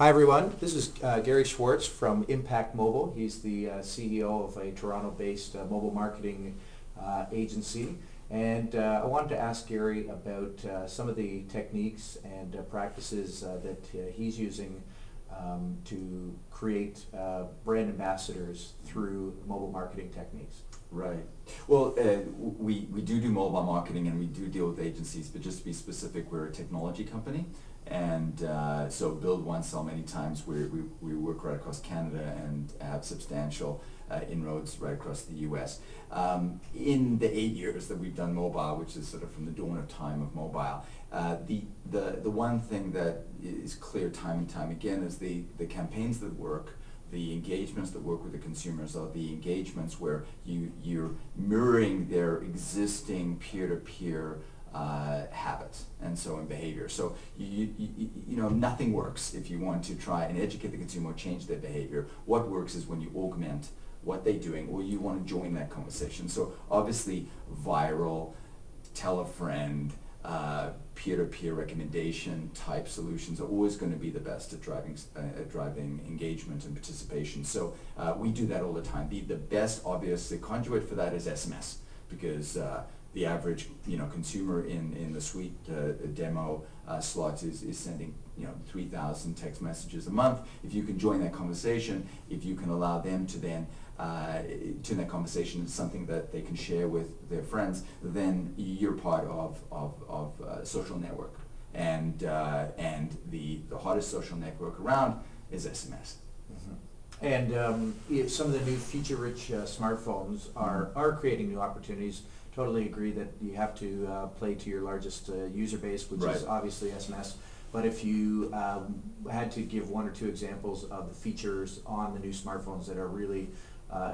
Hi everyone, this is Gary Schwartz from Impact Mobile. He's the CEO of a Toronto-based mobile marketing agency. And I wanted to ask Gary about some of the techniques and practices that he's using to create brand ambassadors through mobile marketing techniques. Right. Well, we do mobile marketing and we do deal with agencies, but just to be specific, we're a technology company. And so build one, sell many times. We work right across Canada and have substantial inroads right across the US. In the 8 years that we've done mobile, which is sort of from the dawn of time of mobile, the one thing that is clear time and time again is the campaigns that work, the engagements that work with the consumers are the engagements where you're mirroring their existing peer-to-peer habits and so in behavior. So you know, nothing works if you want to try and educate the consumer or change their behavior. What works is when you augment what they're doing or you want to join that conversation. So obviously viral, tell a friend, peer-to-peer recommendation type solutions are always going to be the best at driving engagement and participation. So we do that all the time. The best obvious conduit for that is SMS, because the average consumer in the suite demo slot is sending 3,000 text messages a month. If you can join that conversation, if you can allow them to then turn that conversation into something that they can share with their friends, then you're part of a social network. And the hottest social network around is SMS. Mm-hmm. And some of the new feature-rich smartphones are creating new opportunities. Totally agree that you have to play to your largest user base, which is obviously SMS. But if you had to give one or two examples of the features on the new smartphones that are really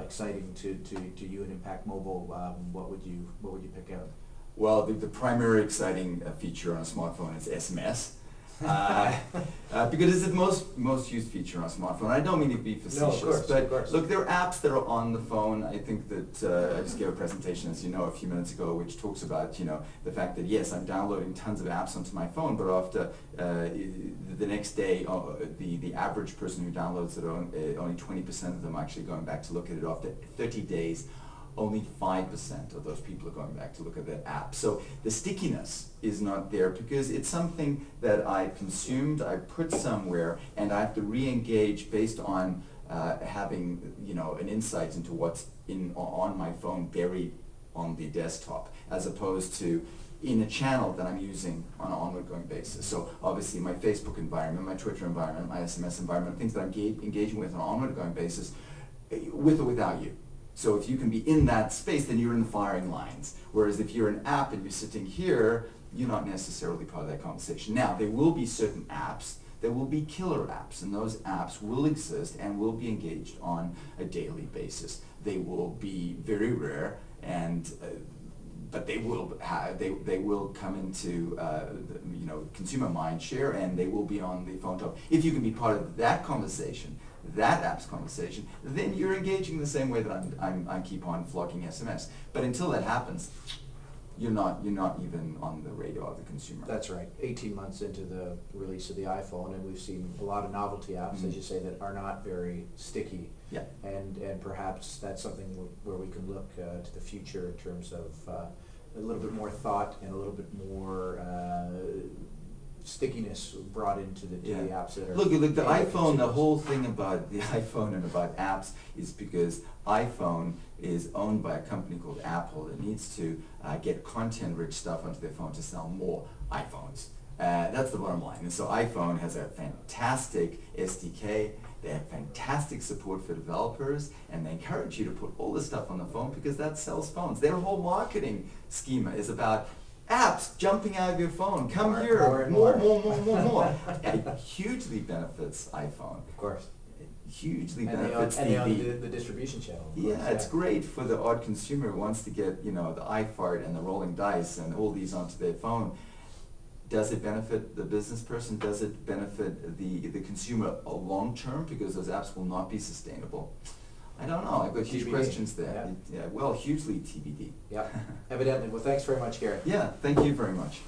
exciting to you at Impact Mobile, what would you pick out? Well, the primary exciting feature on a smartphone is SMS. Because it's the most used feature on a smartphone. I don't mean to be facetious, no, of course, but look, there are apps that are on the phone. I think that I just gave a presentation, as you know, a few minutes ago, which talks about the fact that yes, I'm downloading tons of apps onto my phone, but after the next day, the average person who downloads it, only 20% of them are actually going back to look at it. After 30 days. Only 5% of those people are going back to look at that app. So the stickiness is not there because it's something that I consumed, I put somewhere, and I have to re-engage based on having an insight into what's on my phone buried on the desktop, as opposed to in a channel that I'm using on an onward-going basis. So obviously my Facebook environment, my Twitter environment, my SMS environment, things that I'm engaging with on an onward-going basis, with or without you. So if you can be in that space, then you're in the firing lines. Whereas if you're an app and you're sitting here, you're not necessarily part of that conversation. Now, there will be certain apps that will be killer apps, and those apps will exist and will be engaged on a daily basis. They will be very rare, and but they will come into consumer mind share, and they will be on the phone top. If you can be part of that conversation, that app's conversation, then you're engaging the same way that I keep on flocking SMS. But until that happens, you're not even on the radar of the consumer. That's right. 18 months into the release of the iPhone, and we've seen a lot of novelty apps, as you say, that are not very sticky. Yeah. And perhaps that's something where we can look to the future in terms of a little bit more thought and a little bit more stickiness brought into the apps that are... Look, the iPhone, the whole thing about the iPhone and about apps is because iPhone is owned by a company called Apple that needs to get content-rich stuff onto their phone to sell more iPhones. That's the bottom line. And so iPhone has a fantastic SDK. They have fantastic support for developers, and they encourage you to put all this stuff on the phone because that sells phones. Their whole marketing schema is about apps jumping out of your phone. Come here, more. And it hugely benefits iPhone. Of course. It hugely and benefits they own the distribution channel. Yeah, it's great for the odd consumer who wants to get the iFart and the rolling dice and all these onto their phone. Does it benefit the business person? Does it benefit the consumer long term? Because those apps will not be sustainable. I don't know. I've got huge TBD. questions there. Yeah, well, hugely TBD. Yeah, evidently. Well, thanks very much, Gary. Yeah, thank you very much.